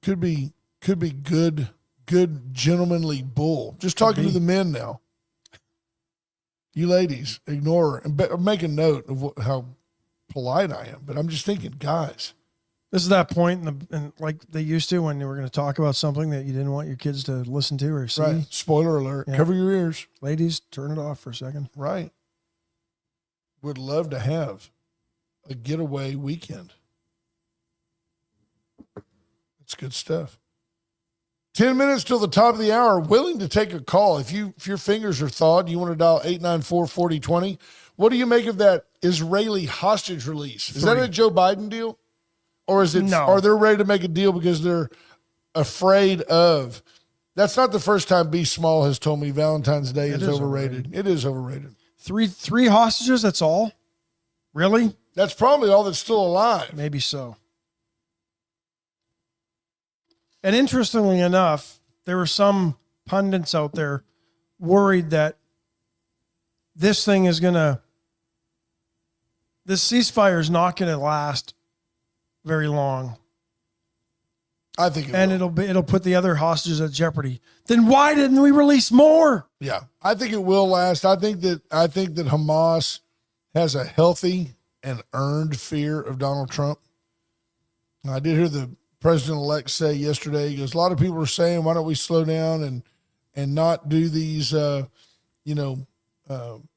Could be good gentlemanly bull. Just talking to the men now. You ladies, ignore her and make a note of how polite I am. But I'm just thinking, guys. This is that point in like they used to when you were going to talk about something that you didn't want your kids to listen to or see. Right. Spoiler alert. Yeah. Cover your ears. Ladies, turn it off for a second. Right. Would love to have a getaway weekend. It's good stuff. 10 minutes till the top of the hour. Willing to take a call. If your fingers are thawed, you want to dial 894-4020. What do you make of that Israeli hostage release? Is that a Joe Biden deal? Or is it? No. Are they ready to make a deal because they're afraid of? That's not the first time B. Small has told me Valentine's Day is overrated. It is overrated. Three hostages, that's all? Really? That's probably all that's still alive. Maybe so. And interestingly enough, there were some pundits out there worried that this ceasefire is not going to last very long. I think it'll put the other hostages at jeopardy. Then why didn't we release more? Yeah, I think it will last. I think that Hamas has a healthy and earned fear of Donald Trump. I did hear the president-elect say yesterday, he goes, a lot of people are saying, why don't we slow down and not do these,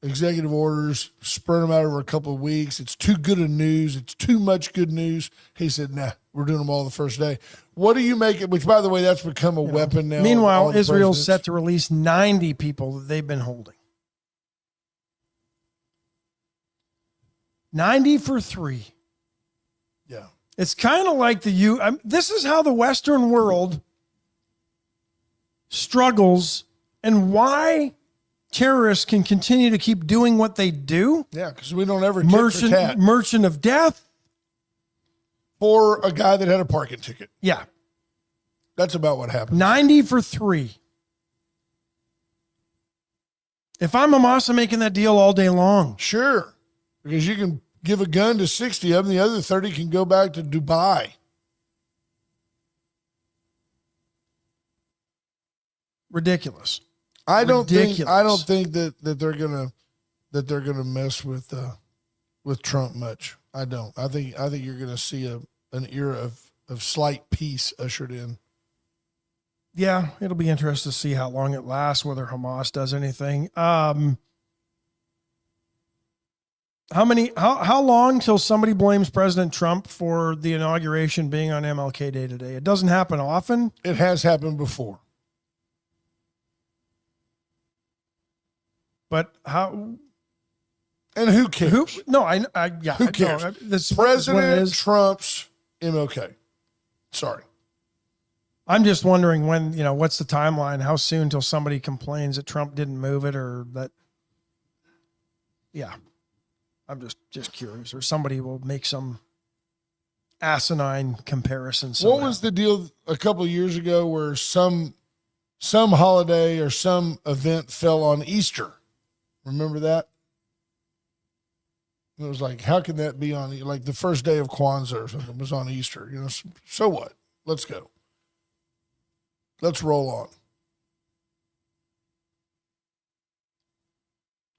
executive orders, spread them out over a couple of weeks. It's too good of news. It's too much good news. He said, nah, we're doing them all the first day. What do you make it? Which, by the way, that's become a weapon now. Meanwhile, Israel's set to release 90 people that they've been holding. 90 for 3. Yeah. It's kind of like this is how the Western world struggles and why terrorists can continue to keep doing what they do. Yeah, because we don't ever tit for tat. Merchant of death. For a guy that had a parking ticket. Yeah. That's about what happened. 90 for 3. If I'm Hamas, I'm making that deal all day long. Sure. Because you can give a gun to 60 of them. The other 30 can go back to Dubai. Ridiculous. I don't think that they're gonna mess with Trump much. I don't. I think you're gonna see an era of slight peace ushered in. Yeah, it'll be interesting to see how long it lasts, whether Hamas does anything. How long till somebody blames President Trump for the inauguration being on MLK Day today? It doesn't happen often. It has happened before. But how? And who cares? Who cares? No, this President Trump's MLK. Sorry. I'm just wondering when, what's the timeline? How soon till somebody complains that Trump didn't move it or that? Yeah. I'm just curious. Or somebody will make some asinine comparison. What was the deal a couple of years ago where some holiday or some event fell on Easter? Remember that? It was like, how can that be on, like the first day of Kwanzaa or something was on Easter? So what? Let's go. Let's roll on.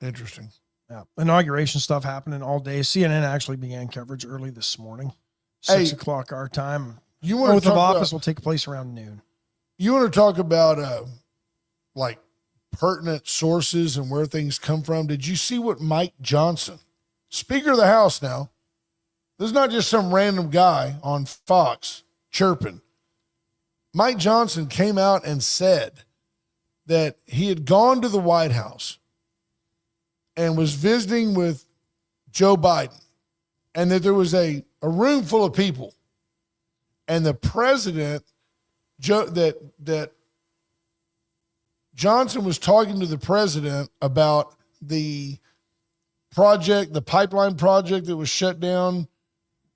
Interesting. Yeah. Inauguration stuff happening all day. CNN actually began coverage early this morning, 6 o'clock our time. Oath of office will take place around noon. You want to talk about like pertinent sources and where things come from? Did you see what Mike Johnson, Speaker of the House now, this is not just some random guy on Fox chirping. Mike Johnson came out and said that he had gone to the White House and was visiting with Joe Biden, and that there was a room full of people, and the president, that Johnson was talking to the president about the project, the pipeline project that was shut down,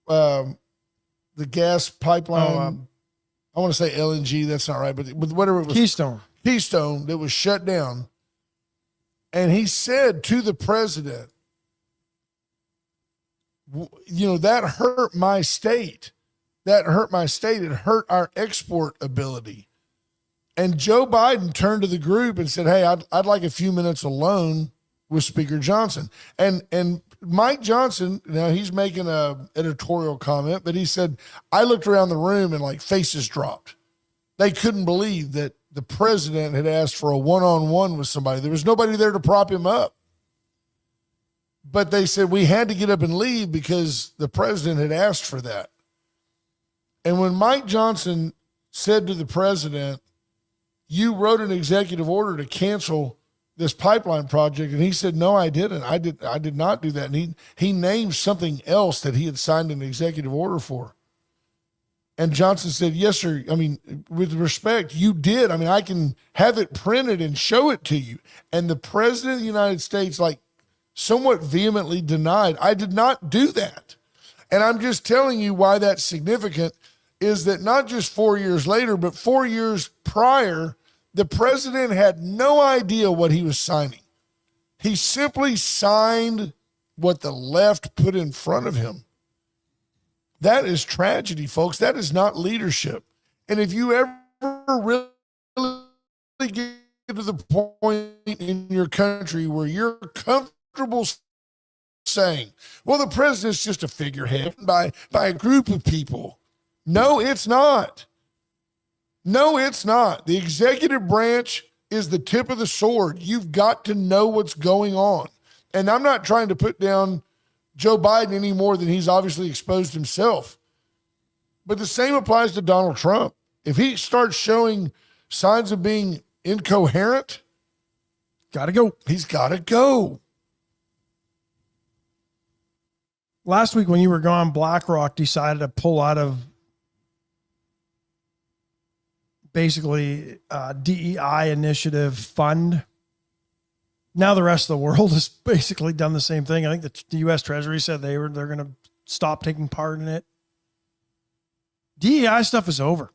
the gas pipeline. I want to say LNG. That's not right, but whatever it was. Keystone that was shut down. And he said to the president, that hurt my state. That hurt my state. It hurt our export ability. And Joe Biden turned to the group and said, hey, I'd like a few minutes alone with Speaker Johnson. And Mike Johnson, now he's making a editorial comment, but he said, I looked around the room and like faces dropped. They couldn't believe that the president had asked for a one-on-one with somebody. There was nobody there to prop him up. But they said we had to get up and leave because the president had asked for that. And when Mike Johnson said to the president, you wrote an executive order to cancel this pipeline project, and he said, no, I didn't. I did not do that. And he named something else that he had signed an executive order for. And Johnson said, yes, sir. I mean, with respect, you did. I mean, I can have it printed and show it to you. And the president of the United States, like, somewhat vehemently denied, I did not do that. And I'm just telling you why that's significant is that not just 4 years later, but 4 years prior, the president had no idea what he was signing. He simply signed what the left put in front of him. That is tragedy, folks. That is not leadership. And if you ever really get to the point in your country where you're comfortable saying, well, the president's just a figurehead by a group of people. No, it's not. No, it's not. The executive branch is the tip of the sword. You've got to know what's going on. And I'm not trying to put down Joe Biden any more than he's obviously exposed himself. But the same applies to Donald Trump. If he starts showing signs of being incoherent, Got to go. he's got to go. Last week when you were gone, BlackRock decided to pull out of basically DEI initiative fund. Now the rest of the world has basically done the same thing. I think the U.S. Treasury said they're going to stop taking part in it. DEI stuff is over.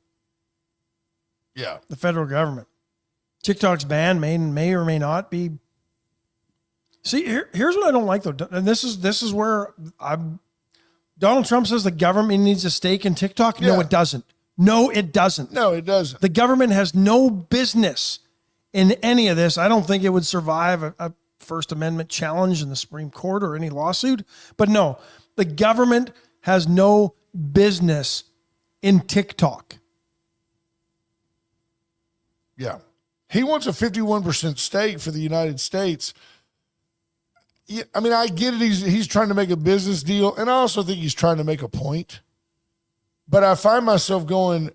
Yeah. The federal government. TikTok's ban may or may not be. See, here's what I don't like though, and this is where Donald Trump says the government needs a stake in TikTok. No, Yeah. it doesn't. No, it doesn't. No, it doesn't. The government has no business in any of this. I don't think it would survive a First Amendment challenge in the Supreme Court or any lawsuit. But no, the government has no business in TikTok. Yeah. He wants a 51% stake for the United States. Yeah, I mean, I get it. He's trying to make a business deal, and I also think he's trying to make a point. But I find myself going,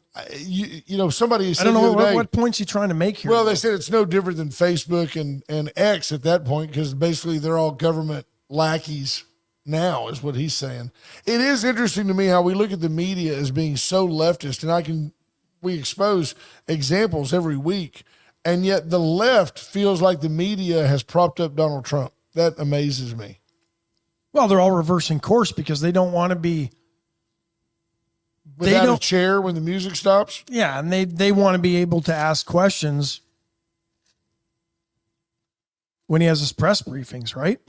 somebody said I don't know the other day, what points he trying to make here. well, they said it's no different than Facebook and X at that point because basically they're all government lackeys now is what he's saying. It is interesting to me how we look at the media as being so leftist, and we expose examples every week, and yet the left feels like the media has propped up Donald Trump. That amazes me. Well, they're all reversing course because they don't want to be. Without a chair when the music stops? Yeah, and they want to be able to ask questions when he has his press briefings, right?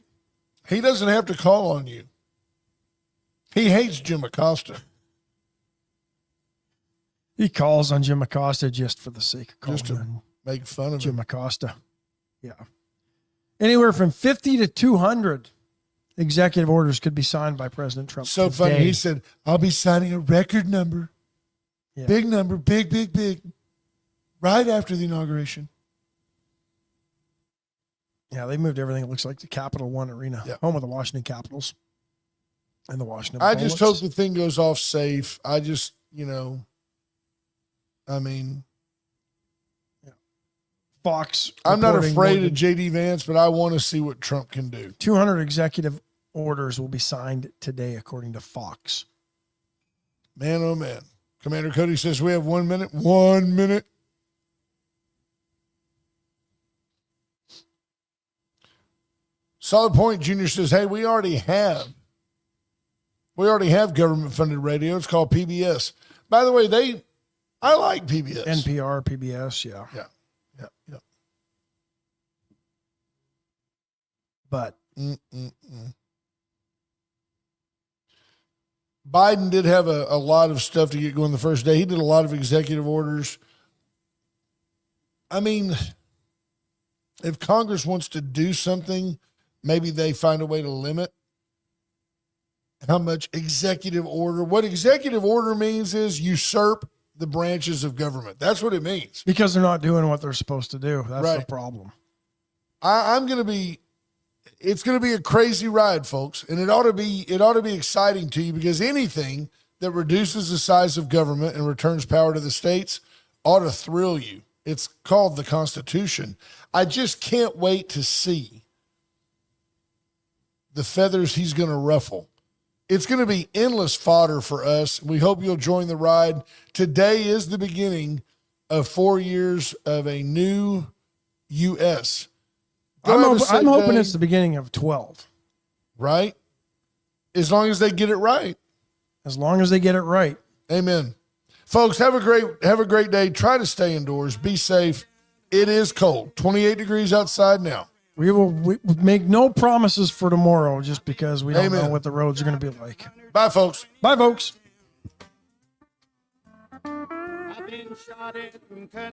He doesn't have to call on you. He hates Jim Acosta. He calls on Jim Acosta just for the sake of calling Just to on make fun of Jim him. Acosta. Yeah. Anywhere from 50 to 200 executive orders could be signed by President Trump. So today. funny. He said, I'll be signing a record number. Yeah. Big number, big, right after the inauguration. Yeah, they moved everything. It looks like the Capital One Arena, Yeah. home of the Washington Capitals and the Washington I just Bullets. hope the thing goes off safe. I just, Fox. I'm not reporting afraid more of J.D. Vance, but I want to see what Trump can do. 200 executive orders will be signed today, according to Fox. Man, oh man. Commander Cody says we have 1 minute. 1 minute. Solid Point Junior says, hey, we already have government funded radio. It's called PBS. By the way, I like PBS. NPR, PBS, yeah. Yeah. But Biden did have a lot of stuff to get going the first day. He did a lot of executive orders. I mean, if Congress wants to do something, maybe they find a way to limit how much executive order. What executive order means is usurp the branches of government. That's what it means. because they're not doing what they're supposed to do. That's the Right. problem. It's going to be a crazy ride, folks. And it ought to be exciting to you because anything that reduces the size of government and returns power to the states ought to thrill you. It's called the Constitution. I just can't wait to see the feathers he's going to ruffle. It's going to be endless fodder for us. We hope you'll join the ride. Today is the beginning of 4 years of a new U.S. I'm hoping it's the beginning of 12. Right? As long as they get it right. As long as they get it right. Amen. Folks, have a great day. Try to stay indoors. Be safe. It is cold. 28 degrees outside now. We make no promises for tomorrow just because we don't Amen. know what the roads are going to be like. Bye, folks. Bye, folks. I been shot at and cut